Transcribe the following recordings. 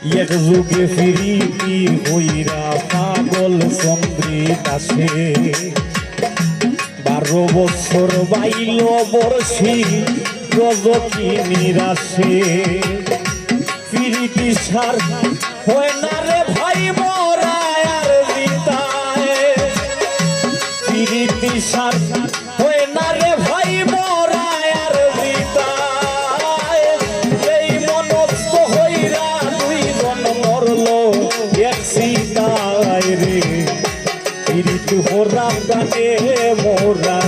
এক যুগে ফিরিতি হইরা পাগল চন্দ্রী দাসে 12 বছর বাইল বর্ষি রজকি নিরাশে ফিরিতি সার হয় না রে ভাই মরায় আর বিতায় ফিরিতি সার হয় না রে ভাই মরায় আর বিতায় এই মনস্থ হইরা দুইজন মরল এক সীতায় রে ফিরিতি হোরা প্রাণে মোরা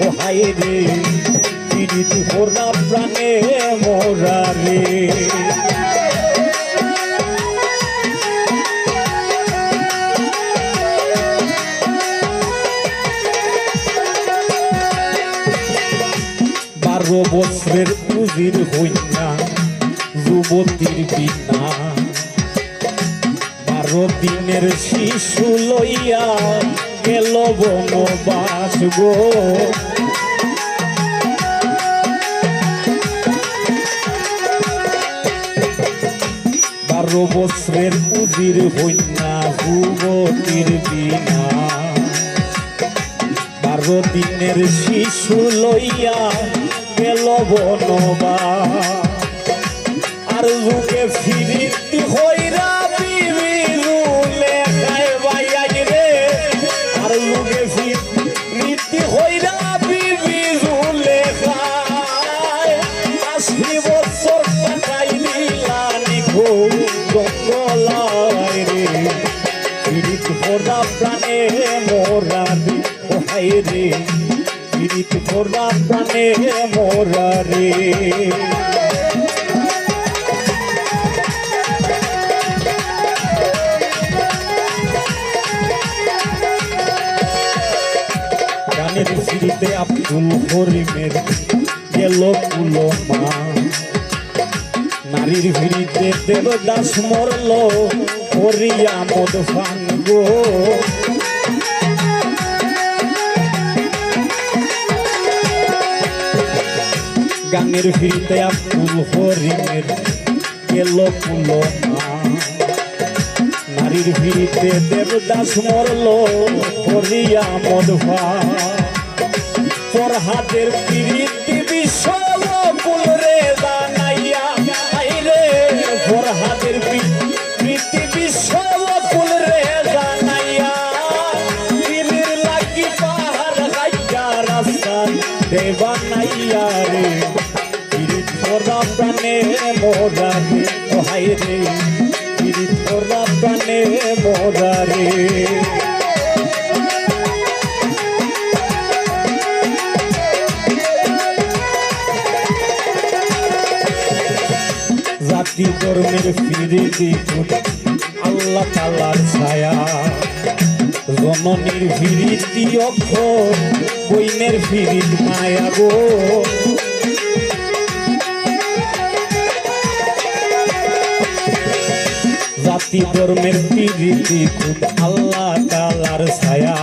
ও হায় রে ফিরিতি হোরা প্রাণে মোরা রে বছরের পুজির হইনা যুবতীর বিনা 12 দিনের শিশু লইয়া গেল বনবাস গো 12 বছরের পুজির হইনা যুবতীর বিনা 12 দিনের শিশু লইয়া গেল বনবাস আর যুগে ফিরিতি হইরা বিবি লেখায় বাইয়াজ রে আর যুগে ফিরিতি হইরা বিবি লেখায় 80 বছর কাটাই দিলা নিখো জঙ্গলায় রে ফিরিতি হোরা প্রাণে মোরা রে ও হায় রে ফিরিতি হোরা প্রাণে মোরা রে গানের ফিরিতে আব্দুল করিমের গেল কুলমা নারীর ফিরিতে দেবদাস মরল হরিয়া মদ ভাঙ্গো গানের ফিরিতে আব্দুল করিমের গেল কুলমা নারীর ফিরিতে দেবদাস মরল হরিয়া মদ ফরহাদের ফিরিতি বিশ্বকুল রে জানাইয়া আইরে ফরহাদের ফিরিতি বিশ্বকুল রে জানাইয়া দিনের লাগি পাহাড় গাইয়া রাস্তা দেবা নাইয়া রে ফিরিত হোরা প্রাণে মোরা রে ও হায় রে ফিরিত হোরা প্রাণে মোরা রে জাতি ধর্মের ফিরিতি আল্লাহ তাআলার ছায়া জননীর ফিরিতি অক্ষর বইনের ফিরিত মায়া গো জাতি ধর্মের ফিরিতি আল্লাহ তাআলার ছায়া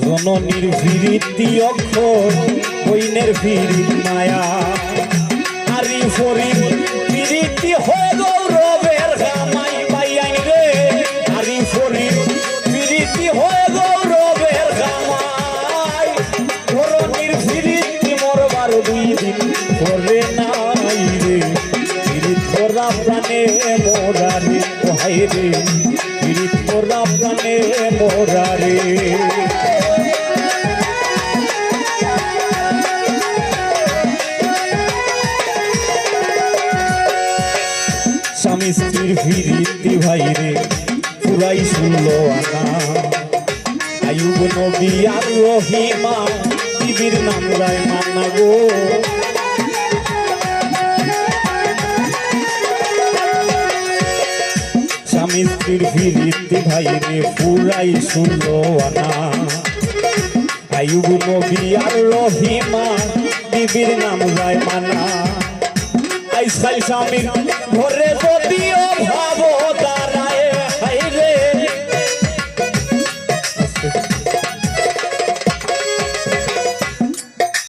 জননীর ফিরিতি অক্ষর বইনের ফিরিত মায়া আরি ফরিদ ফিরিতি হয় গৌরবের গামাই বাইয়াই রে আরি ফরিদ ফিরিতি হয় গৌরবের গামাই ধরনীর ফিরিতি মরবার 2 দিন পরে নাই রে ফিরিত হোরা প্রাণে মোরা রে ও হায় রে ফিরিত হোরা প্রাণে মোরা রে স্বামী স্ত্রীর ফিরিতি ভাই রে পুরাই শুনলো আনা আয়ুব নবী আর রহিমা বিবির নাম রায় মানা গো স্বামী স্ত্রীর ফিরিতি ভাই রে পুরাই শুনলো আনা আয়ুব নবী আর রহিমা বিবির নাম রায় মানা আইসাই স্বামীর ঘরে যদিও ভাবো